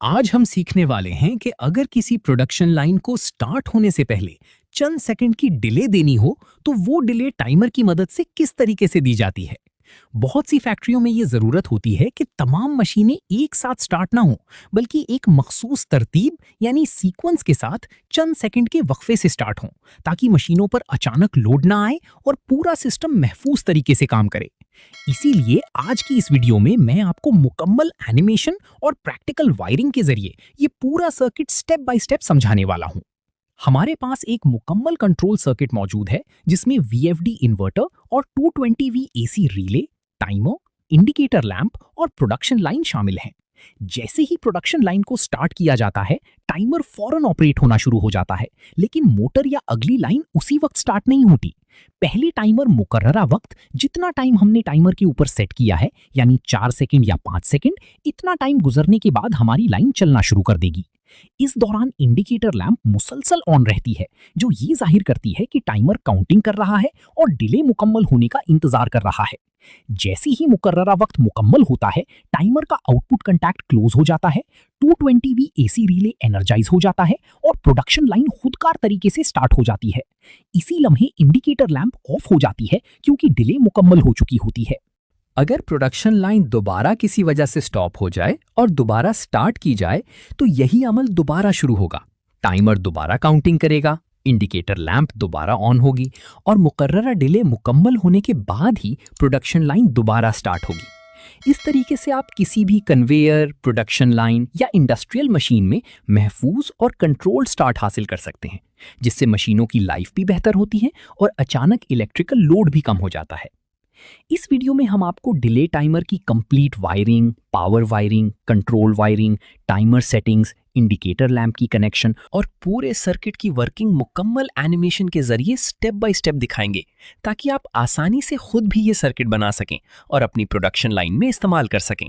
आज हम सीखने वाले हैं कि अगर किसी प्रोडक्शन लाइन को स्टार्ट होने से पहले चंद सेकंड की डिले देनी हो तो वो डिले टाइमर की मदद से किस तरीके से दी जाती है। बहुत सी फैक्ट्रियों में ये जरूरत होती है कि तमाम मशीनें एक साथ स्टार्ट ना हो, बल्कि एक मखसूस तरतीब यानी सीक्वेंस के साथ चंद सेकंड के वक्फे से स्टार्ट हों, ताकि मशीनों पर अचानक लोड ना आए और पूरा सिस्टम महफूज तरीके से काम करे। इसीलिए आज की इस वीडियो में मैं आपको मुकम्मल एनिमेशन और प्रैक्टिकल वायरिंग के जरिए ये पूरा सर्किट स्टेप बाय स्टेप समझाने वाला हूं। हमारे पास एक मुकम्मल कंट्रोल सर्किट मौजूद है जिसमें वीएफडी इन्वर्टर और 220V AC relay, timer, indicator lamp और प्रोडक्शन लाइन शामिल हैं। जैसे ही प्रोडक्शन लाइन को स्टार्ट किया जाता है, टाइमर फौरन ऑपरेट होना शुरू हो जाता है, लेकिन मोटर या अगली लाइन उसी वक्त स्टार्ट नहीं होती। पहले टाइमर मुकर्ररा वक्त जितना टाइम हमने टाइमर के ऊपर सेट किया है, यानी 4 सेकंड या 5 सेकंड, इतना टाइम गुजरने के बाद हमारी लाइन चलना शुरू कर देगी। इस दौरान इंडिकेटर लैंप मुसलसल ऑन रहती है, जो ये जाहिर करती है कि टाइमर काउंटिंग कर रहा है और डिले मुकम्मल होने का इंतजार कर रहा है। जैसे ही मुकर्ररा वक्त मुकम्मल होता है, टाइमर का आउटपुट कंटैक्ट क्लोज हो जाता है, 220V एसी रिले एनर्जाइज हो जाता है और प्रोडक्शन लाइन खुदकार तरीके से स्टार्ट हो जाती है। इसी लम्हे इंडिकेटर लैंप ऑफ हो जाती है क्योंकि डिले मुकम्मल हो चुकी होती है। अगर प्रोडक्शन लाइन दोबारा किसी वजह से स्टॉप हो जाए और दोबारा स्टार्ट की जाए तो यही अमल दोबारा शुरू होगा। टाइमर दोबारा काउंटिंग करेगा, इंडिकेटर लैंप दोबारा ऑन होगी और मुकर्ररा डिले मुकम्मल होने के बाद ही प्रोडक्शन लाइन दोबारा स्टार्ट होगी। इस तरीके से आप किसी भी कन्वेयर, प्रोडक्शन लाइन या इंडस्ट्रियल मशीन में महफूज और कंट्रोल्ड स्टार्ट हासिल कर सकते हैं, जिससे मशीनों की लाइफ भी बेहतर होती है और अचानक इलेक्ट्रिकल लोड भी कम हो जाता है। इस वीडियो में हम आपको डिले टाइमर की complete wiring, power wiring, control wiring, timer settings, indicator lamp की कनेक्शन और पूरे सर्किट की वर्किंग मुकम्मल एनिमेशन के जरिए स्टेप बाय स्टेप दिखाएंगे, ताकि आप आसानी से खुद भी ये सर्किट बना सकें और अपनी प्रोडक्शन लाइन में इस्तेमाल कर सकें।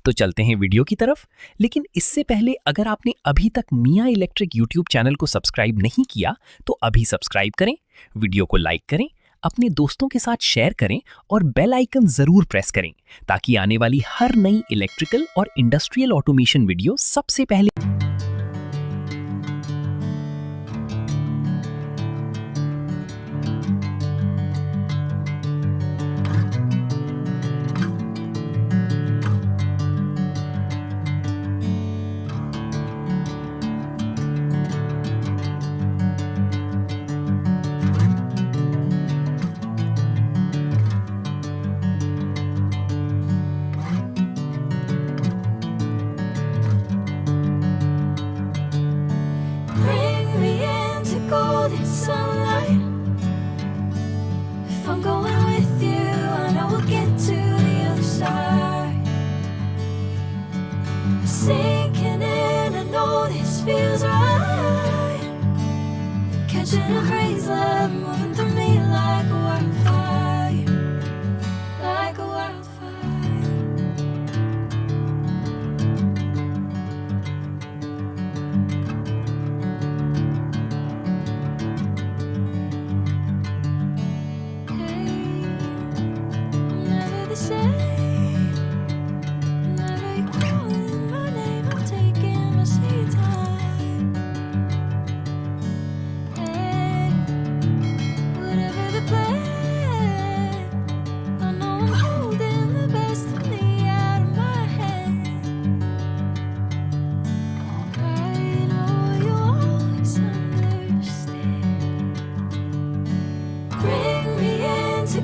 तो चलते हैं वीडियो की तरफ। लेकिन इससे पहले अगर आपने अभी तक मियां इलेक्ट्रिक यूट्यूब चैनल को सब्सक्राइब नहीं किया तो अभी सब्सक्राइब करें, वीडियो को लाइक करें, अपने दोस्तों के साथ शेयर करें और बेल आइकन जरूर प्रेस करें, ताकि आने वाली हर नई इलेक्ट्रिकल और इंडस्ट्रियल ऑटोमेशन वीडियो सबसे पहले sunlight. If I'm going with you, I know we'll get to the other side. Sinking in, I know this feels right. Catching a breeze, love moving through me like a wildfire, like a wildfire.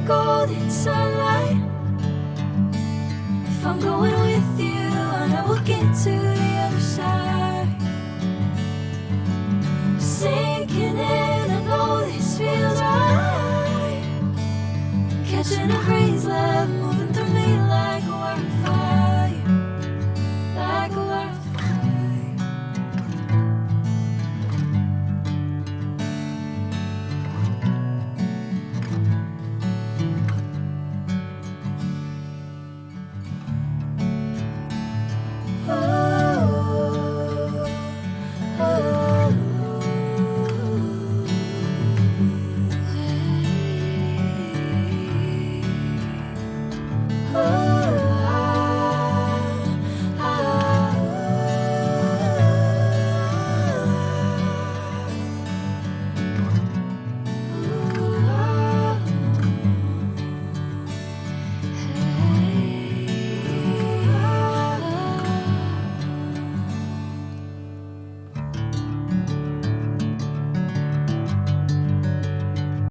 Golden sunlight. If I'm going with you, I know we'll get to the other side. Sinking in, I know this feels right. Catching a breeze, love moving